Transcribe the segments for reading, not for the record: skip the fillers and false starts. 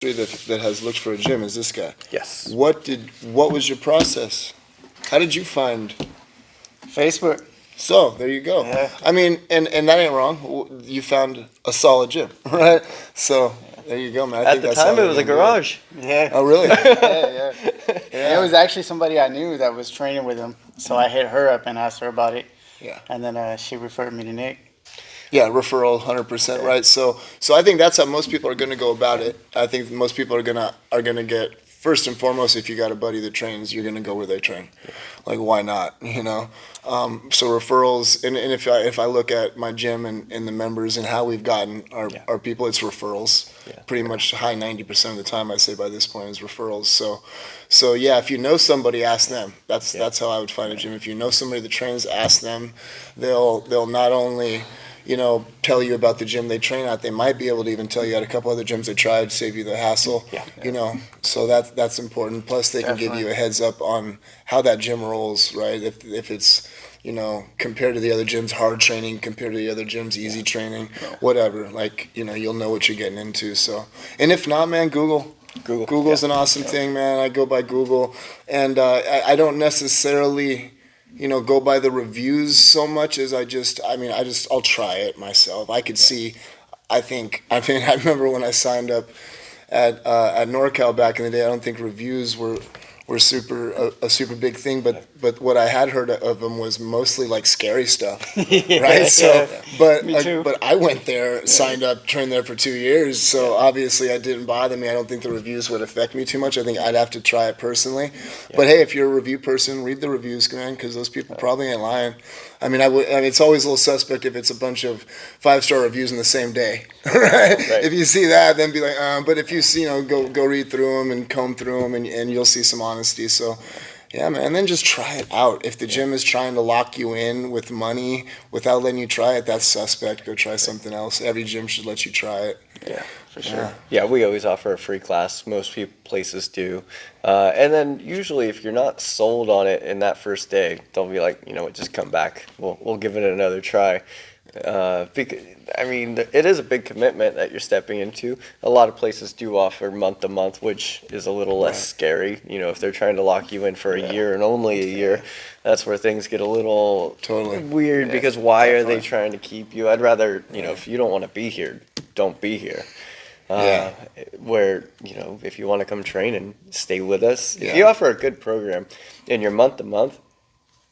that has looked for a gym is this guy. Yes. What was your process? How did you find? Facebook. So there you go. Yeah. I mean, and that ain't wrong. You found a solid gym, right? So there you go, man. At the time, it was a garage. Yeah. Oh, really? Yeah. It was actually somebody I knew that was training with him, so I hit her up and asked her about it. Yeah. And then she referred me to Nick. Yeah, referral, 100%, right? So I think that's how most people are going to go about it. I think most people are gonna get, first and foremost, if you got a buddy that trains, you're gonna go where they train. Like, why not? You know. So referrals, and if I look at my gym and the members and how we've gotten our people, it's referrals. Yeah. Pretty much high 90% of the time, I say by this point, is referrals. So yeah, if you know somebody, ask them. That's how I would find a gym. If you know somebody that trains, ask them. They'll not only tell you about the gym they train at, they might be able to even tell you at a couple other gyms they tried, save you the hassle. Yeah. So that's important. Plus, they can give you a heads up on how that gym rolls, right? If it's, compared to the other gyms, hard training, compared to the other gyms, easy training, whatever. Like, you'll know what you're getting into. So, and if not, man, Google's an awesome thing, man. I go by Google, and I don't necessarily go by the reviews so much as I'll try it myself. I could see, I remember when I signed up at NorCal back in the day, I don't think reviews were a super big thing, but what I had heard of them was mostly like scary stuff, right? So, but I went there, signed up, trained there for 2 years, so obviously it didn't bother me. I don't think the reviews would affect me too much. I think I'd have to try it personally. But hey, if you're a review person, read the reviews, man, because those people probably ain't lying. I mean, it's always a little suspect if it's a bunch of 5-star reviews in the same day, right? If you see that, then be like, but if you see, go read through them and comb through them, and you'll see some honesty. So, yeah, man, and then just try it out. If the gym is trying to lock you in with money without letting you try it, that's suspect. Go try something else. Every gym should let you try it. Yeah, for sure. Yeah, we always offer a free class. Most places do. And then usually if you're not sold on it in that first day, they'll be like, just come back. We'll give it another try. Because, it is a big commitment that you're stepping into. A lot of places do offer month to month, which is a little less scary. If they're trying to lock you in for a year and only a year, that's where things get a little weird because why are they trying to keep you? I'd rather, if you don't want to be here, don't be here. Where, if you want to come train and stay with us, if you offer a good program and you're month to month,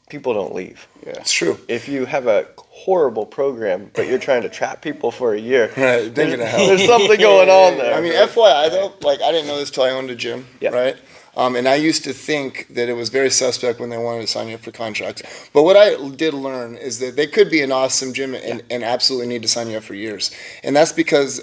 people don't leave. Yeah, it's true. If you have a horrible program, but you're trying to trap people for a year, right? There's something going on there. I mean, FYI though, like I didn't know this till I owned a gym, right? And I used to think that it was very suspect when they wanted to sign you up for contracts. But what I did learn is that they could be an awesome gym and absolutely need to sign you up for years. And that's because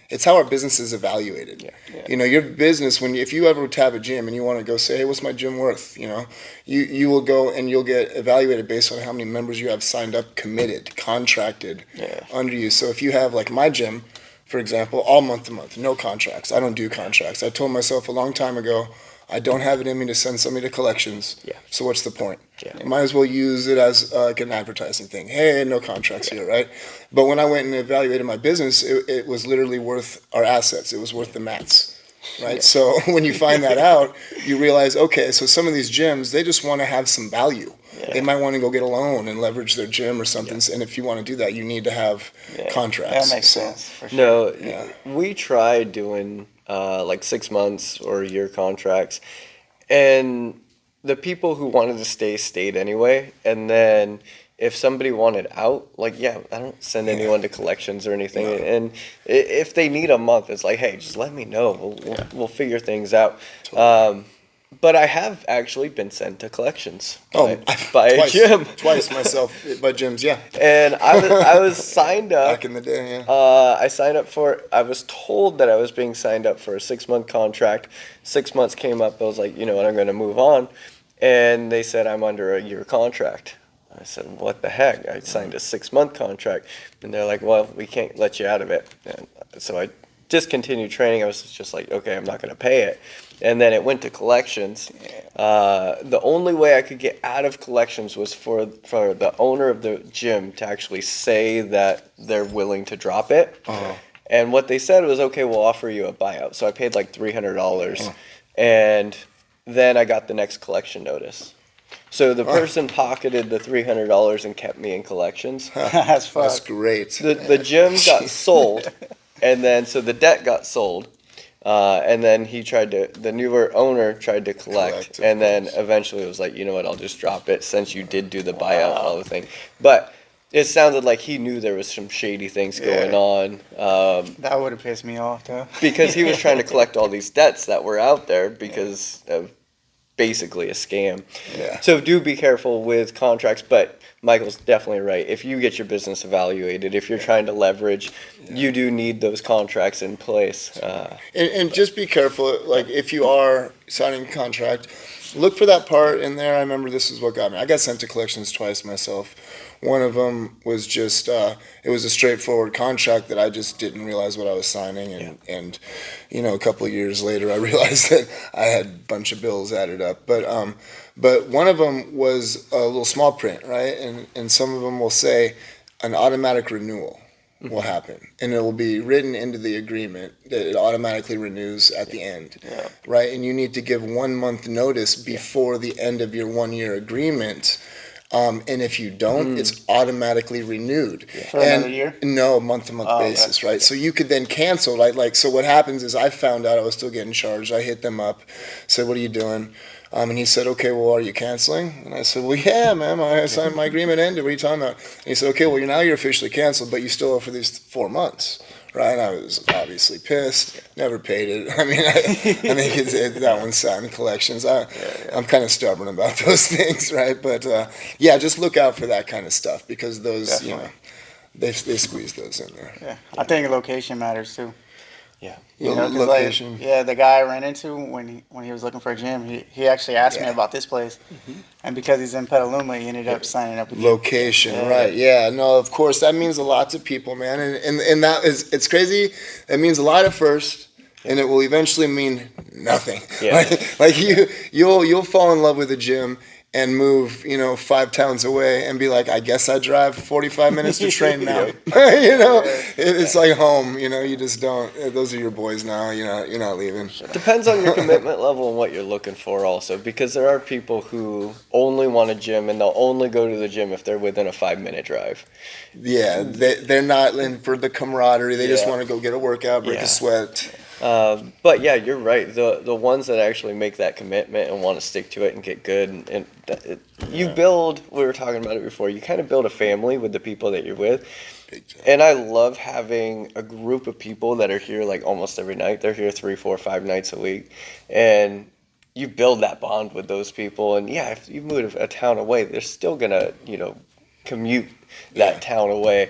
it's how our business is evaluated. Your business, if you ever have a gym and you want to go say, hey, what's my gym worth? You will go and you'll get evaluated based on how many members you have signed up, committed, contracted under you. So if you have like my gym, for example, all month to month, no contracts. I don't do contracts. I told myself a long time ago, I don't have it in me to send somebody to collections. So what's the point? Might as well use it as like an advertising thing. Hey, no contracts here, right? But when I went and evaluated my business, it was literally worth our assets. It was worth the mats, right? So when you find that out, you realize, okay, so some of these gyms, they just want to have some value. They might want to go get a loan and leverage their gym or something. And if you want to do that, you need to have contracts. That makes sense. For sure. We tried doing like 6 months or a year contracts, and the people who wanted to stayed anyway. And then if somebody wanted out, I don't send anyone to collections or anything. And if they need a month, it's like, hey, just let me know. We'll figure things out. But I have actually been sent to collections by a gym. Twice myself by gyms, And I was signed up. Back in the day, I signed up I was told that I was being signed up for a 6-month contract. 6 months came up, I was like, you know what, I'm going to move on. And they said I'm under a year contract. I said, what the heck? I signed a 6-month contract. And they're like, well, we can't let you out of it. And so I discontinued training. I was just like, okay, I'm not going to pay it. And then it went to collections. The only way I could get out of collections was for the owner of the gym to actually say that they're willing to drop it. And what they said was, okay, we'll offer you a buyout. So I paid like $300, and then I got the next collection notice. So the person pocketed the $300 and kept me in collections. That's fun. That's great. The gym got sold, and then so the debt got sold, and then the newer owner tried to collect, of and then course. eventually it was like, you know what, I'll just drop it since you did do the buyout and all the thing. But it sounded like he knew there was some shady things going on, That would have pissed me off, though. because he was trying to collect all these debts that were out there because of basically a scam. Yeah. So do be careful with contracts, but Michael's definitely right. If you get your business evaluated, if you're trying to leverage, you do need those contracts in place. And just be careful, like if you are signing a contract, look for that part in there. I remember this is what got me. I got sent to collections twice myself. One of them was just, it was a straightforward contract that I just didn't realize what I was signing. And you know, a couple of years later, I realized that I had a bunch of bills added up. But one of them was a little small print, right? And some of them will say an automatic renewal will happen. And it will be written into the agreement that it automatically renews at the end, right? And you need to give 1 month notice before the end of your 1 year agreement. And if you don't, it's automatically renewed. For another year? No, month-to-month basis, okay. right? So you could then cancel, right? Like, so what happens is I found out I was still getting charged. I hit them up, said, what are you doing? And he said, okay, well, are you canceling? And I said, well, yeah, man, I signed my agreement ended. What are you talking about? And he said, okay, well, you're officially canceled, but you still owe for these 4 months. Right, I was obviously pissed. Never paid it. I mean, I think that one's sat in collections. I'm kind of stubborn about those things, right? But yeah, just look out for that kind of stuff because those, Definitely. they squeeze those in there. Yeah, I think location matters too. Yeah. You know, 'cause Location. like, the guy I ran into when he was looking for a gym, he actually asked me about this place, and because he's in Petaluma, he ended up signing up with you. Location, right? Yeah, no, of course that means a lot to people, man, and that is it's crazy. It means a lot at first, and it will eventually mean nothing. Yeah. Like you'll fall in love with a gym and move, 5 towns away and be like, I guess I drive 45 minutes to train now. It's like home. You just don't. Those are your boys now. You're not leaving. Depends on your commitment level and what you're looking for also, because there are people who only want a gym and they'll only go to the gym if they're within a 5-minute drive. Yeah, they're not in for the camaraderie. They just want to go get a workout, break a sweat. But yeah, you're right. The ones that actually make that commitment and want to stick to it and get good, you build. We were talking about it before. You kind of build a family with the people that you're with, and I love having a group of people that are here like almost every night. They're here 3, 4, 5 nights a week, and you build that bond with those people. And yeah, if you move a town away, they're still gonna commute that town away.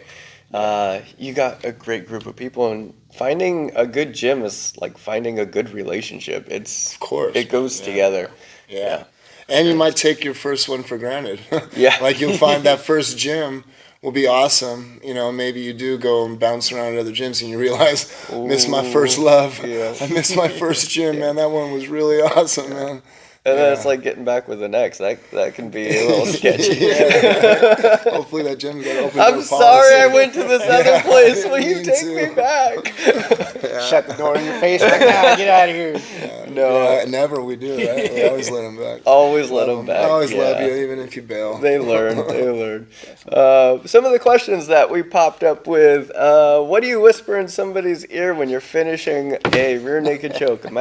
You got a great group of people, and finding a good gym is like finding a good relationship. Of course. It goes together. Yeah. And you might take your first one for granted. Yeah. Like you'll find that first gym will be awesome. Maybe you do go and bounce around at other gyms and you realize, miss my first love. Yeah. I missed my first gym, man. That one was really awesome, man. And then it's like getting back with an ex. That can be a little sketchy. Hopefully that gym got opened. I'm sorry I went to this other place. Will you take too. me back? Shut the door in your face right now. Get out of here. No. Never we do, right? We always let them back. Always let them back. I always love yeah. you, even if you bail. They learn. Some of the questions that we popped up with, what do you whisper in somebody's ear when you're finishing a rear naked choke?